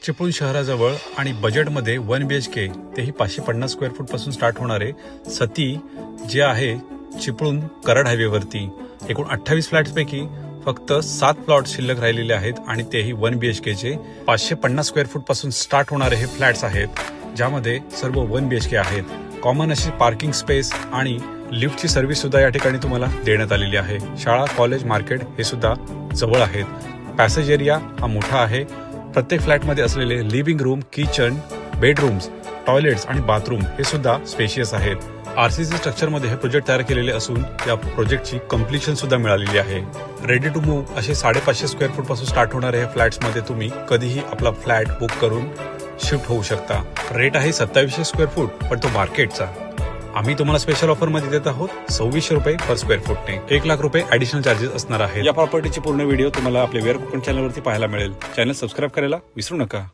चिपळूण शहराजवळ आणि बजेटमध्ये 1 BHK तेही 550 स्क्वेअर फूट पासून स्टार्ट होणारे सती जे आहे चिपळूण कराड हायवेवरती एकूण 28 फ्लॅट्स पैकी फक्त 7 प्लॉट शिल्लक राहिलेले आहेत आणि तेही 1 BHK चे 550 स्क्वेअर फूट पासून स्टार्ट होणारे हे फ्लॅट्स आहेत, ज्यामध्ये सर्व 1 BHK आहेत। कॉमन अशी पार्किंग स्पेस आणि लिफ्टची सर्व्हिस सुद्धा या ठिकाणी तुम्हाला देण्यात आलेली आहे। शाळा, कॉलेज, मार्केट हे सुद्धा जवळ आहेत। पॅसेज एरिया हा मोठा आहे। प्रत्येक फ्लॅटमध्ये असलेले living room, kitchen, bedrooms, toilets आणि बाथरूम हे सुद्धा स्पेशियस आहेत। आरसीसी स्ट्रक्चरमध्ये हे प्रोजेक्ट तयार केलेले असून या प्रोजेक्टची कंप्लीशन सुद्धा मिळालेली आहे। रेडी टू मूव्ह असे 550 स्क्वेअर फूट पासून स्टार्ट होणारे हे फ्लॅट्समध्ये तुम्ही कधीही आपला फ्लॅट बुक करून शिफ्ट होऊ शकता। रेट आहे 2700 स्क्वेअर फूट, पण तो मार्केटचा। आम्ही तुम्हाला स्पेशल ऑफर मध्ये देत आहोत 2600 रुपये पर स्क्वेअर फूटने। 1 लाख रुपये ऍडिशनल चार्जेस असणार आहे। या प्रॉपर्टीची पूर्ण व्हिडिओ तुम्हाला आपल्या वेअर कोकण चॅनलवरती पाहायला मिळेल। चॅनल सबस्क्राईब करायला विसरू नका।